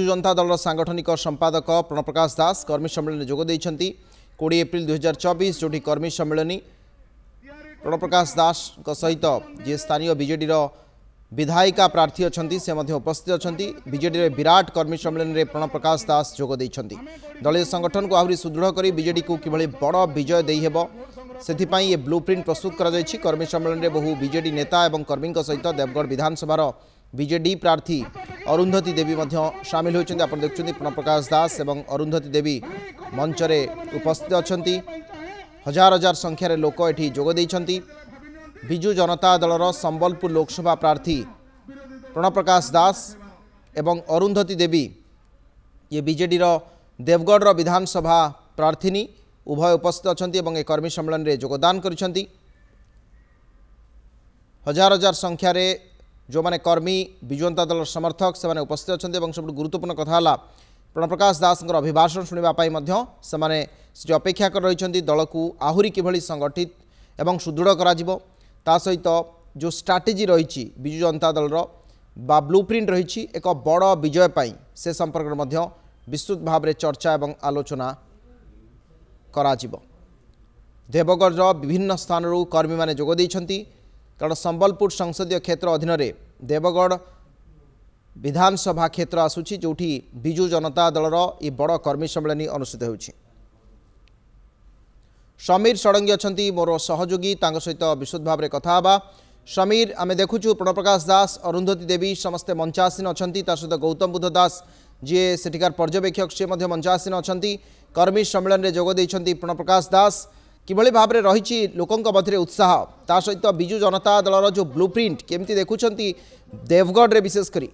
जनता दल सांगठनिक संपादक प्रणप्रकाश दास कर्मी सम्मेलन में जोग देइछंती 20 एप्रिल 2024 जो कर्मी सम्मेलन प्रणप्रकाश दास सहित जी स्थानीय बीजेडी विधायिका प्रार्थी अच्छा से उपस्थित अच्छा बीजेडी विराट कर्मी सम्मेलन में प्रणप्रकाश दास जोग देइछंती दलीय संगठन को आहरी सुदृढ़ कर बीजेडी को किभली बड़ विजय देइहेब सेथिपाई ये ब्लूप्रिंट प्रस्तुत करा जायछि। कर्मी सम्मेलन में बहु बीजेडी नेता और कर्मी सहित देवगढ़ विधानसभा बीजेडी प्रार्थी अरुंधती देवी सामिल होती आप देखुं प्रणप्रकाश दास और अरुंधती देवी मंचरे उपस्थित अच्छा हजार हजार संख्यार लोक ये जोगदी विजु जनता दलर संबलपुर लोकसभा प्रार्थी प्रणप्रकाश दास एवं अरुंधती देवी ये बीजेडी देवगढ़ विधानसभा प्रार्थीनी उभय उपस्थित अच्छा कर्मी सम्मेलन में योगदान करिसेंती। हजार हजार संख्यार जो माने कर्मी विजु जनता दल समर्थक से उपस्थित अच्छा सब गुरुत्वपूर्ण कथा प्रणप्रकाश दास अभिभाषण शुणापी से अपेक्षा कर रही दल को आहरी किभली संगठित एवं सुदृढ़ करा सहित जो स्ट्राटेजी रही विजु जनता दलर बा ब्लूप्रिंट रही एक बड़ विजय पाई से संपर्क में विस्तृत भाव में चर्चा एवं आलोचना करा देवगढ़ विभिन्न स्थान कर्मी माने जोग देइछंती कारण संबलपुर संसदीय क्षेत्र अधीन देवगढ़ विधानसभा क्षेत्र आसूची जोठी विजु जनता दलर ये बड़ कर्मी सम्मेलन अनुष्ठित होउछि। समीर षडंगी अच्छा मोर सहयोगी सहित विशुद्ध भाव में कथा बा। समीर आम देखुचु प्रणप्रकाश दास अरुंधती देवी समस्ते मंचासीन अच्छा सहित गौतम बुद्ध दास जी सेठिकार पर्यवेक्षक सी मंचासीन अच्छा कर्मी सम्मेलन में जोग देइछंती प्रणप्रकाश दास किभली भाव में रही लोकों मध्य उत्साह ता सहित विजु जनता दलर जो ब्लूप्रिंट केमती देखुंती देवगढ़ रे विशेषकर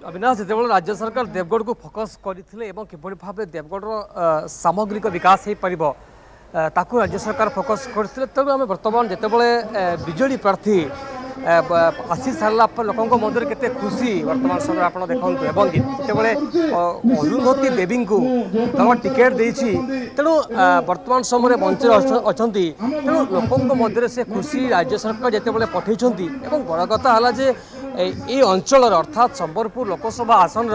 अविनाश जो राज्य सरकार देवगढ़ को फोकस करते किभली भाव देवगढ़ सामग्रिक विकास हो पार ताकू राज्य सरकार फोकस करते तेणु आम बर्तमान जितेबाला बीजेडी प्रार्थी आसी सारा लोकों मध्य केते खुशी वर्तमान समय आप देखते जितेबाला अरुंधती देवी को दल टिकेट देती तेणु वर्तमान समय मंच अच्छा तेणु लोकों मध्य से खुशी राज्य सरकार जितेबाला पठेइछंती एवं बड़ कथा है जे ये अंचल अर्थात संबलपुर लोकसभा आसन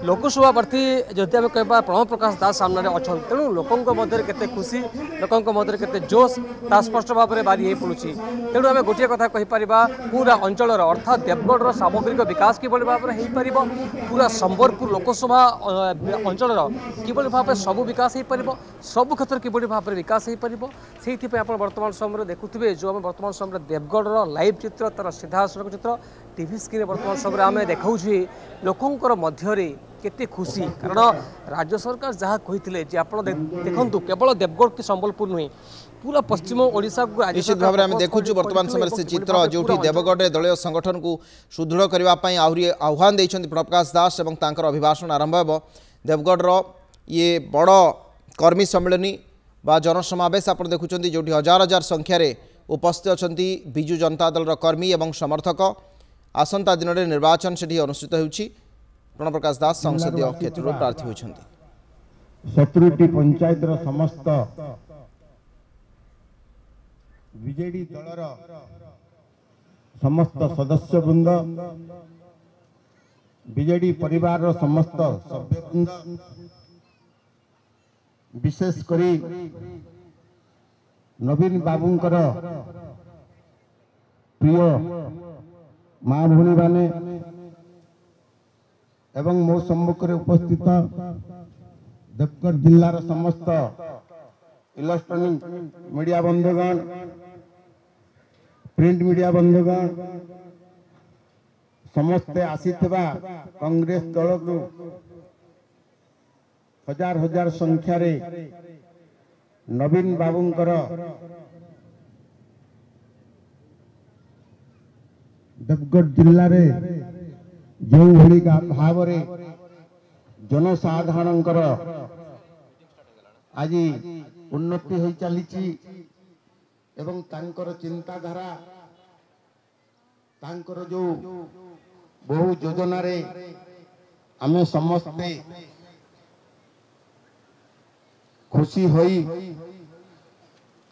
लोकसभा प्रार्थी जदि आम कह प्रणप्रकाश दास सामने अच्छा तेणु लोकों मध्य केते खुशी लोकों मध्य केते जोश ता स्पष्ट भाव में बारी हो पड़ुछि। तेणु आम गोटे कथा कहीपर पूरा अंचल अर्थात देवगढ़ सामग्रिक विकास किभली भाव में हो पार पूरा संबलपुर लोकसभा अंचल किभली भाव में सबू विकास हो पार सबु क्षेत्र किभली भाव में विकास हो पार से आप वर्तमान समय देखुए जो आम वर्तमान समय देवगढ़ लाइव चित्र तार सीधासलख चित्र टीवी स्क्रीन वर्तमान समय आम देखा लोकंर मध्य केते खुशी कारण राज्य सरकार जहाँ कही आप देखु केवल देवगढ़ कि संबलपुर नुहे पूरा पश्चिम ओडिशा को निश्चित भाव में देखु वर्तमान समय से चित्र जो देवगढ़ में दलीय संगठन को सुदृढ़ करने आहरी आह्वान देते प्रणप्रकाश दास और तांकर अभिभाषण आरंभ हो देवगढ़ ये बड़ कर्मी सम्मेलन बा जनसमावेश आप देखुं जो हजार हजार संख्यार उपस्थित अच्छा विजु जनता दल कर्मी और समर्थक आसंता दिन में निर्वाचन से अनुष्ठित होउछि। प्रणप्रकाश दास संसदीय क्षेत्र प्रार्थी होइछन्ति। 17टी पंचायत समस्त बीजेडी दलर समस्त सदस्य वृंद बीजेडी परिवार समस्त सभ्यवृंद विशेष करी नवीन बाबूंकर प्रिय माँ भूणी माने एवं मो सम्मुखें उपस्थित देवगढ़ जिलार समस्त इलेक्ट्रॉनिक मीडिया बंधुगण प्रिंट मीडिया बंधुगण समस्ते आसीथिबा कांग्रेस दल को हजार हजार संख्यार नवीन बाबूंकर देवगढ़ जिले में जो भली भाव जनसाधारण आज उन्नति हो चली एवं तांकर चिंताधारा तांकर जो बहु योजना रे आमे समस्ते खुशी होई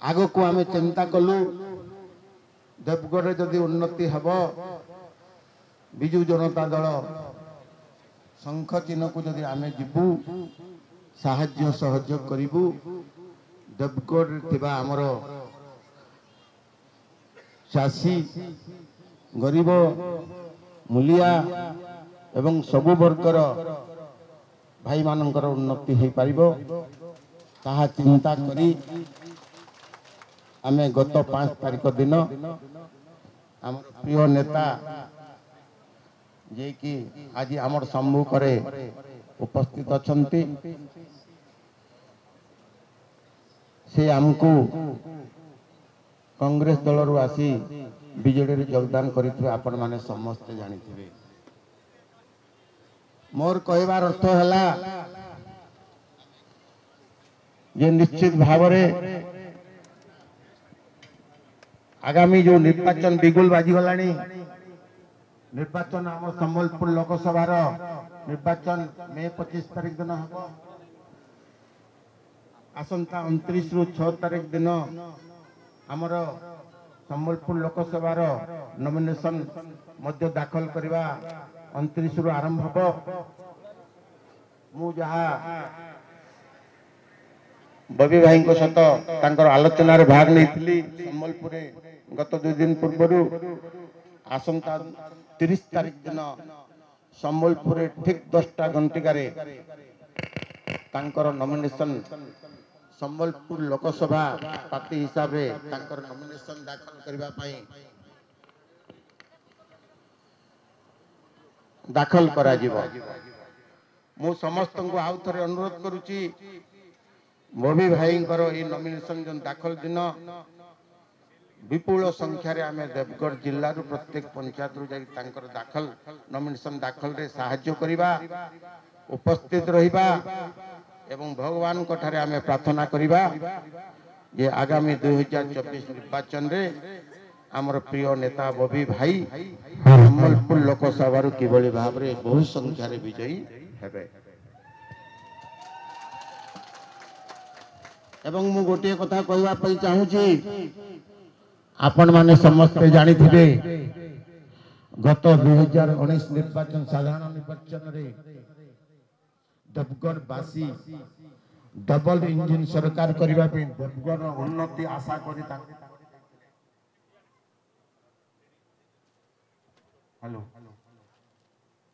आगो को आमे चिंता कलु देवगढ़ जदि उन्नति हब ବିଜୁ ଜନତା ଦଳ ଶଙ୍ଖ ଚିହ୍ନକୁ ଯଦି ଆମେ ଯିବୁ ସାହାଯ୍ୟ ସହଯୋଗ କରିବୁ ଦେବଗଡ଼ରେ ଥିବା ଆମର ଚାଷୀ ଗରିବ ମୂଲିଆ ଏବଂ ସବୁ ବର୍ଗର ଭାଇମାନଙ୍କର ଉନ୍ନତି ହୋଇପାରିବ ତାହା ଚିନ୍ତା କରି ଆମେ ଗତ 5 ତାରିଖ ଦିନ ଆମର ପ୍ରିୟ ନେତା ଯିଏକି ଆଜି ଆମର ସମ୍ମୁଖରେ ଉପସ୍ଥିତ ଅଛନ୍ତି ସେ ଆମକୁ କଂଗ୍ରେସ ଦଳରୁ ଆସି ବିଜେଡିରେ ଯୋଗଦାନ କରିଥିବେ ଆପଣମାନେ ସମସ୍ତେ ଜାଣିଥିବେ। ମୋର କହିବାର ଅର୍ଥ ହେଲା ଯେ ନିଶ୍ଚିତ ଭାବରେ ଆଗାମୀ जो निर्वाचन बिगुल बाजिगलानी निर्वाचन आम संबलपुर लोकसभा निर्वाचन मे 25 तारिख दिन हम आसंता 29 रु 6 तारिख दिन आमर संबलपुर लोकसभा नॉमिनेशन मध्य दाखल करवा 29 रु आरंभ हो मु जहा बबी भाई सहित आलोचन भाग नहीं संबलपुर गत 2 दिन पूर्व आसंता 30 तारिख दिन संबलपुर ठीक 10टा घंटिकार नॉमिनेशन संबलपुर लोकसभा पार्टी हिसाब से नॉमिनेशन दाखल करने दाखल करा मु समस्त को आउ थे अनुरोध करुच्ची बबी भाई नॉमिनेशन जो दाखल दिन विपुल संख्यार आम देवगढ़ जिल्ला प्रत्येक पंचायत रु दाखल नॉमिनेशन दाखल रे साहाय्य करिबा उपस्थित रहिबा एवं भगवान को ठारे आम प्रार्थना करिबा जे आगामी 2024 निर्वाचन रे आमर प्रिय नेता बबी भाई संबलपुर लोकसभा किभली भाव रे बहु संख्यार विजयी हेबे। एवं मु गोटे कथा कहवा पई चाहूची आपण माने समस्ते जानी थिबे गत 2019 निर्वाचन साधारण निर्वाचन रे देवगढ़ बासी डबल इंजिन सरकार करबा पे देवगढ़ उन्नति आशा करी हेलो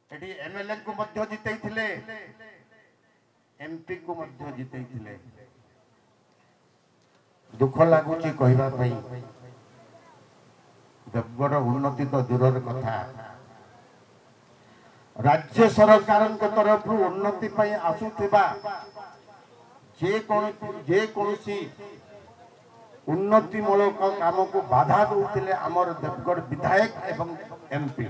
एडी एमएलए को मध्य जितै थिले एमपी को मध्य जितै थिले दुख लागुची कहबा पई देवगढ़ उन्नति तो दूर कथा राज्य सरकार तरफ उन्नति आसुथिबा जे कोनसी उन्नतिमूलक काम को बाधा दौले आमर देवगढ़ विधायक एवं एमपी